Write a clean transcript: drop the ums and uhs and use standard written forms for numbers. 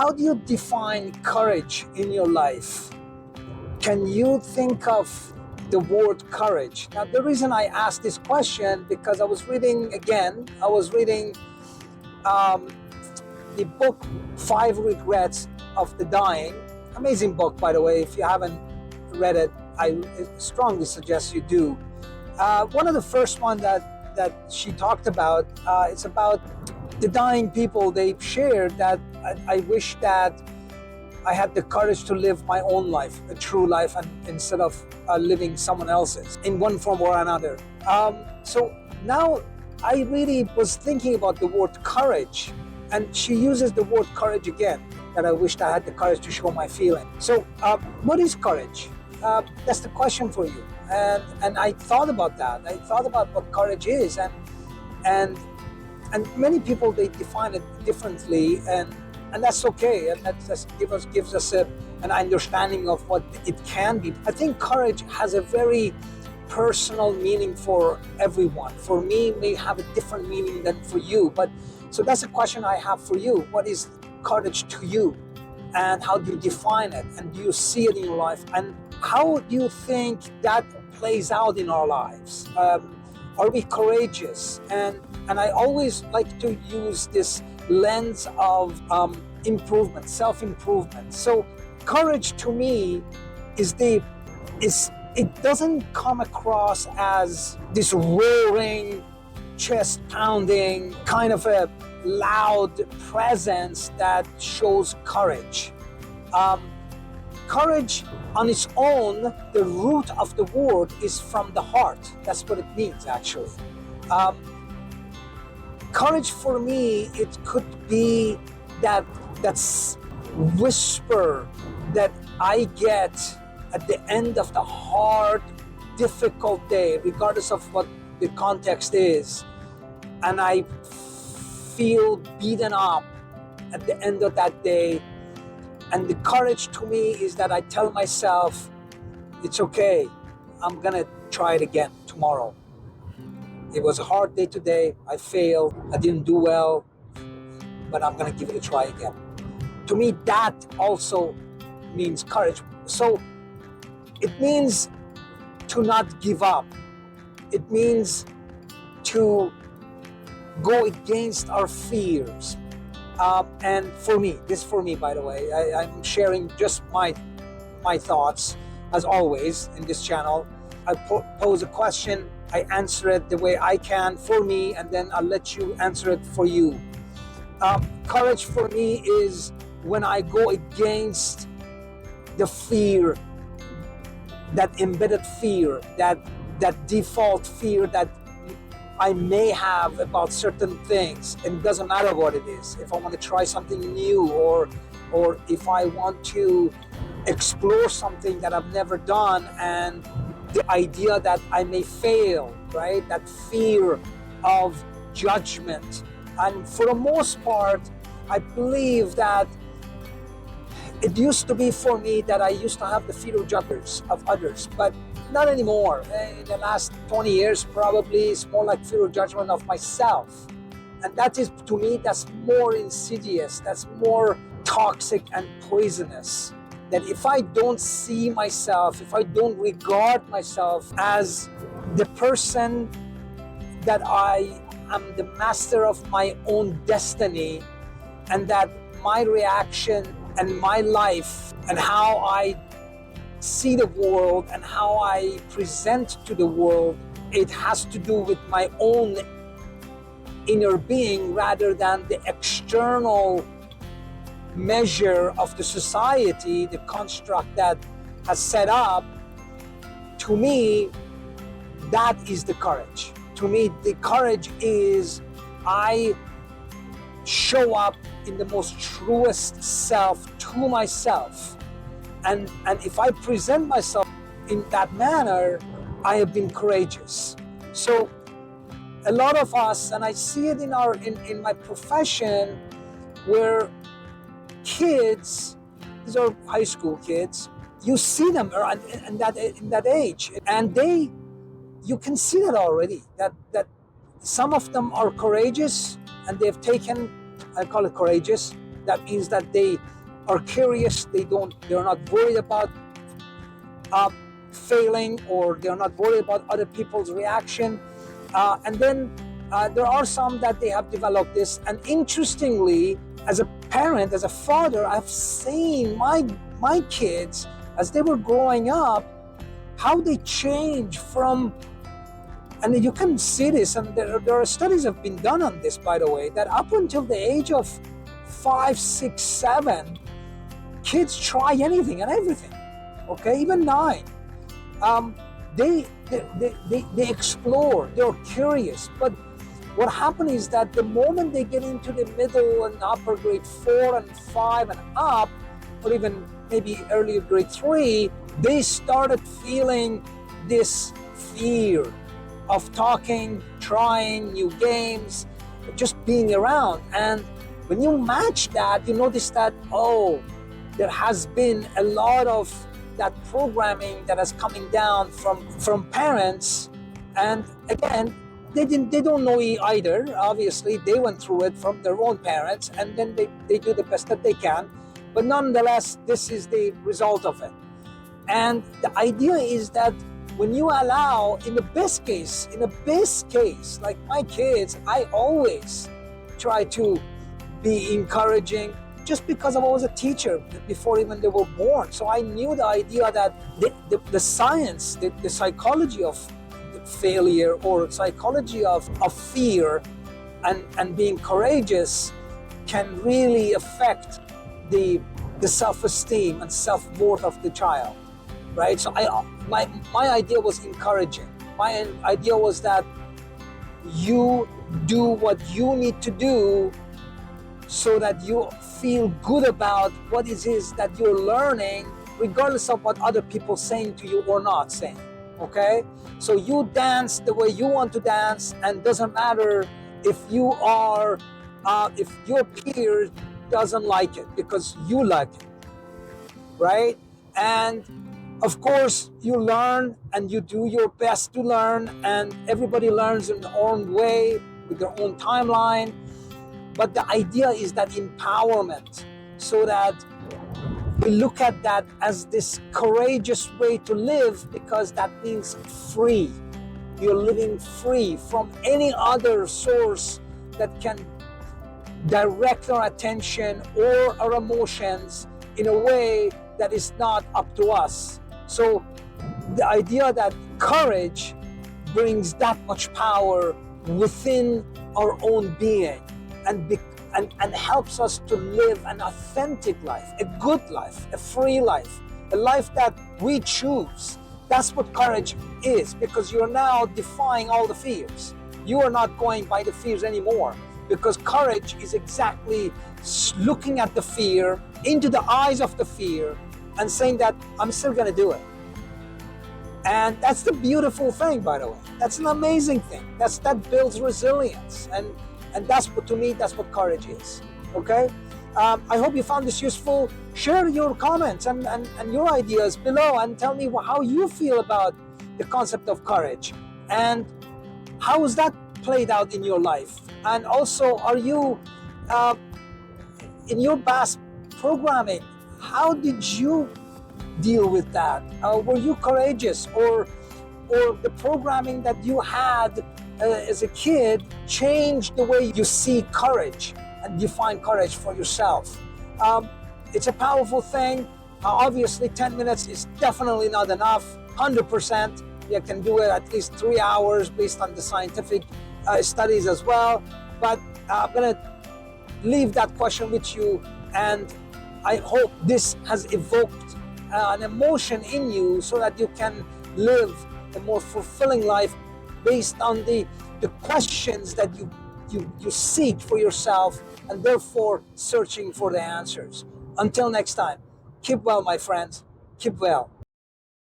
How do you define courage in your life? Can you think of the word courage? Now, the reason I asked this question, because I was reading the book, Five Regrets of the Dying. Amazing book, by the way. If you haven't read it, I strongly suggest you do. One of the first one that she talked about, it's about the dying people. They shared that I wish that I had the courage to live my own life, a true life, and instead of living someone else's in one form or another. So now I really was thinking about the word courage, and she uses the word courage again, that I wished I had the courage to show my feeling. So what is courage? That's the question for you. And I thought about that. I thought about what courage is, and many people, they define it differently, and that's okay, and that just gives us an understanding of what it can be. I think courage has a very personal meaning for everyone. For me, it may have a different meaning than for you, but so that's a question I have for you. What is courage to you, and how do you define it, and do you see it in your life, and how do you think that plays out in our lives? Are we courageous? And I always like to use this lens of improvement, self-improvement. So courage to me it doesn't come across as this roaring, chest pounding, kind of a loud presence that shows courage. Courage on its own, the root of the word is from the heart. That's what it means, actually. Courage for me, it could be that's whisper that I get at the end of the hard, difficult day, regardless of what the context is, and I feel beaten up at the end of that day. And the courage to me is that I tell myself, it's okay, I'm gonna try it again tomorrow. It was a hard day today, I failed, I didn't do well, but I'm gonna give it a try again. To me, that also means courage. So it means to not give up. It means to go against our fears. And for me, by the way, I'm sharing just my thoughts, as always, in this channel. I pose a question, I answer it the way I can for me, and then I'll let you answer it for you. Courage for me is when I go against the fear, that embedded fear, that default fear that I may have about certain things, and it doesn't matter what it is. If I want to try something new, or if I want to explore something that I've never done, and the idea that I may fail, right? That fear of judgment. And for the most part, I believe that it used to be for me that I used to have the fear of judgment of others, but not anymore. In the last 20 years, probably, it's more like fear of judgment of myself. And that is, to me, that's more insidious, that's more toxic and poisonous. That if I don't see myself, if I don't regard myself as the person that I am the master of my own destiny, and that my reaction and my life and how I see the world and how I present to the world, it has to do with my own inner being rather than the external measure of the society, the construct that has set up. To me, that is the courage. To me, the courage is I show up in the most truest self to myself. And if I present myself in that manner, I have been courageous. So a lot of us, and I see it in my profession, where kids, these are high school kids, you see them in that age, and you can see that already, that some of them are courageous, and they've taken, I call it courageous, That means that they are curious. They're not worried about uh, failing, or they're not worried about other people's reaction. And then there are some that they have developed this. And interestingly, as a parent, as a father, I've seen my kids as they were growing up, how they change from, and you can see this, and there are studies have been done on this, by the way, that up until the age of 5, 6, 7, kids try anything and everything. Okay, even 9. They explore, they're curious. But what happens is that the moment they get into the middle and upper grade 4 and 5 and up, or even maybe earlier grade 3, they started feeling this fear of talking, trying new games, just being around. And when you match that, you notice that, oh, there has been a lot of that programming that is coming down from parents. And again, they don't know either. Obviously, they went through it from their own parents, and then they do the best that they can. But nonetheless, this is the result of it. And the idea is that when you allow, in the best case, like my kids, I always try to be encouraging, just because I was a teacher before even they were born. So I knew the idea that the science, the psychology of failure, or psychology of fear and being courageous, can really affect the self-esteem and self-worth of the child, right? So my idea was encouraging. My idea was that you do what you need to do so that you feel good about what it is that you're learning, regardless of what other people saying to you or not saying. Okay, so you dance the way you want to dance, and doesn't matter if you are if your peer doesn't like it, because you like it, right? And of course you learn and you do your best to learn, and everybody learns in their own way with their own timeline. But the idea is that empowerment, so that we look at that as this courageous way to live, because that means free. You're living free from any other source that can direct our attention or our emotions in a way that is not up to us. So the idea that courage brings that much power within our own being, and helps us to live an authentic life, a good life, a free life, a life that we choose. That's what courage is, because you're now defying all the fears. You are not going by the fears anymore, because courage is exactly looking at the fear, into the eyes of the fear, and saying that I'm still going to do it. And that's the beautiful thing, by the way. That's an amazing thing. That builds resilience. And that's what, to me, that's what courage is. Okay? I hope you found this useful. Share your comments and your ideas below, and tell me how you feel about the concept of courage, and how is that played out in your life. And also, are you, in your past programming, how did you deal with that? Were you courageous, or the programming that you had as a kid changed the way you see courage and define courage for yourself? It's a powerful thing. Obviously 10 minutes is definitely not enough. 100% you can do it at least 3 hours based on the scientific studies as well. But I'm gonna leave that question with you, and I hope this has evoked an emotion in you, so that you can live a more fulfilling life based on the questions that you seek for yourself, and therefore searching for the answers. Until next time, keep well, my friends. Keep well.